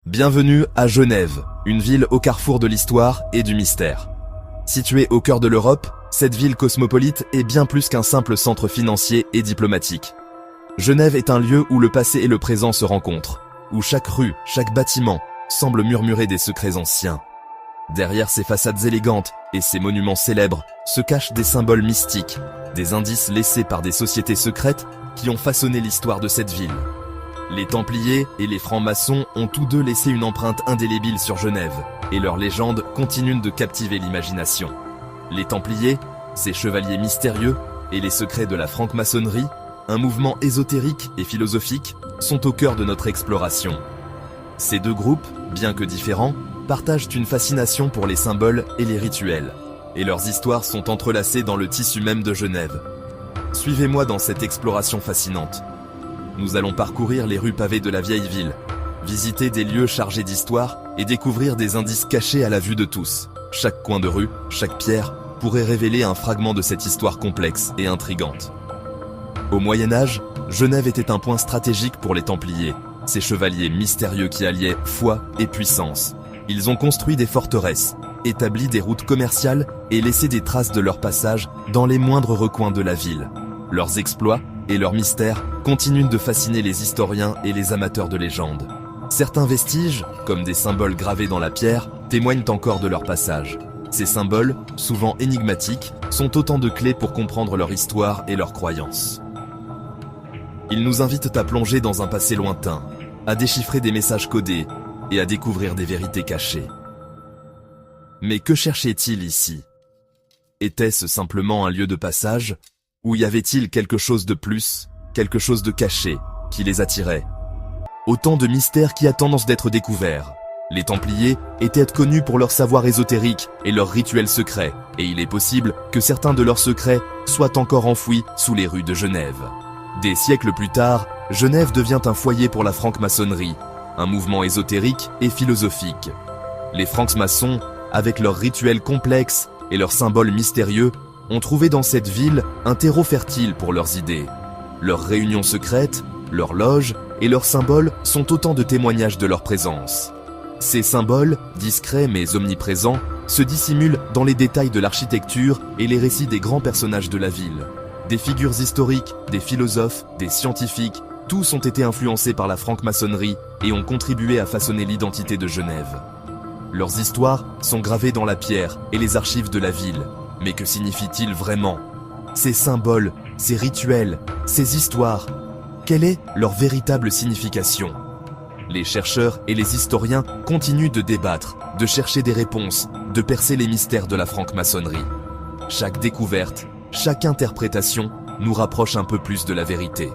Bienvenue à Genève, une ville au carrefour de l'histoire et du mystère. Située au cœur de l'Europe, cette ville cosmopolite est bien plus qu'un simple centre financier et diplomatique. Genève est un lieu où le passé et le présent se rencontrent, où chaque rue, chaque bâtiment semble murmurer des secrets anciens. Derrière ces façades élégantes et ces monuments célèbres se cachent des symboles mystiques, des indices laissés par des sociétés secrètes qui ont façonné l'histoire de cette ville. Les Templiers et les francs-maçons ont tous deux laissé une empreinte indélébile sur Genève, et leurs légendes continuent de captiver l'imagination. Les Templiers, ces chevaliers mystérieux, et les secrets de la franc-maçonnerie, un mouvement ésotérique et philosophique, sont au cœur de notre exploration. Ces deux groupes, bien que différents, partagent une fascination pour les symboles et les rituels, et leurs histoires sont entrelacées dans le tissu même de Genève. Suivez-moi dans cette exploration fascinante. Nous allons parcourir les rues pavées de la vieille ville, visiter des lieux chargés d'histoire et découvrir des indices cachés à la vue de tous. Chaque coin de rue, chaque pierre, pourrait révéler un fragment de cette histoire complexe et intrigante. Au Moyen-Âge, Genève était un point stratégique pour les Templiers, ces chevaliers mystérieux qui alliaient foi et puissance. Ils ont construit des forteresses, établi des routes commerciales et laissé des traces de leur passage dans les moindres recoins de la ville. Leurs exploits et leurs mystères continuent de fasciner les historiens et les amateurs de légendes. Certains vestiges, comme des symboles gravés dans la pierre, témoignent encore de leur passage. Ces symboles, souvent énigmatiques, sont autant de clés pour comprendre leur histoire et leurs croyances. Ils nous invitent à plonger dans un passé lointain, à déchiffrer des messages codés et à découvrir des vérités cachées. Mais que cherchaient-ils ici? Était-ce simplement un lieu de passage? Ou y avait-il quelque chose de plus, quelque chose de caché, qui les attirait? Autant de mystères qui a tendance d'être découverts. Les Templiers étaient connus pour leur savoir ésotérique et leurs rituels secrets, et il est possible que certains de leurs secrets soient encore enfouis sous les rues de Genève. Des siècles plus tard, Genève devient un foyer pour la franc-maçonnerie, un mouvement ésotérique et philosophique. Les francs-maçons, avec leurs rituels complexes et leurs symboles mystérieux, ont trouvé dans cette ville un terreau fertile pour leurs idées. Leurs réunions secrètes, leurs loges et leurs symboles sont autant de témoignages de leur présence. Ces symboles, discrets mais omniprésents, se dissimulent dans les détails de l'architecture et les récits des grands personnages de la ville. Des figures historiques, des philosophes, des scientifiques, tous ont été influencés par la franc-maçonnerie et ont contribué à façonner l'identité de Genève. Leurs histoires sont gravées dans la pierre et les archives de la ville. Mais que signifie-t-il vraiment? Ces symboles, ces rituels, ces histoires, quelle est leur véritable signification? Les chercheurs et les historiens continuent de débattre, de chercher des réponses, de percer les mystères de la franc-maçonnerie. Chaque découverte, chaque interprétation nous rapproche un peu plus de la vérité.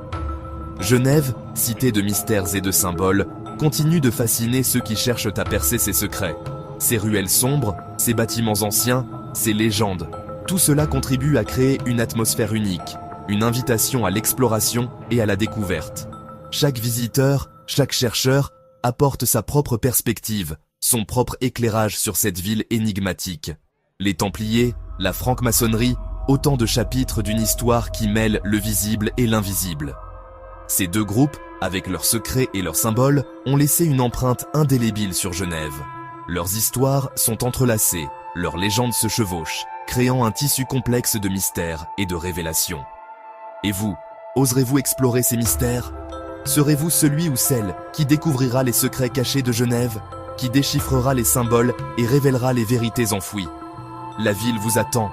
Genève, cité de mystères et de symboles, continue de fasciner ceux qui cherchent à percer ses secrets. Ses ruelles sombres, ses bâtiments anciens, ces légendes, tout cela contribue à créer une atmosphère unique, une invitation à l'exploration et à la découverte. Chaque visiteur, chaque chercheur apporte sa propre perspective, son propre éclairage sur cette ville énigmatique. Les Templiers, la franc-maçonnerie, autant de chapitres d'une histoire qui mêle le visible et l'invisible. Ces deux groupes, avec leurs secrets et leurs symboles, ont laissé une empreinte indélébile sur Genève. Leurs histoires sont entrelacées, leurs légendes se chevauchent, créant un tissu complexe de mystères et de révélations. Et vous, oserez-vous explorer ces mystères? Serez-vous celui ou celle qui découvrira les secrets cachés de Genève, qui déchiffrera les symboles et révélera les vérités enfouies? La ville vous attend,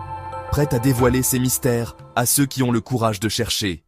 prête à dévoiler ces mystères à ceux qui ont le courage de chercher.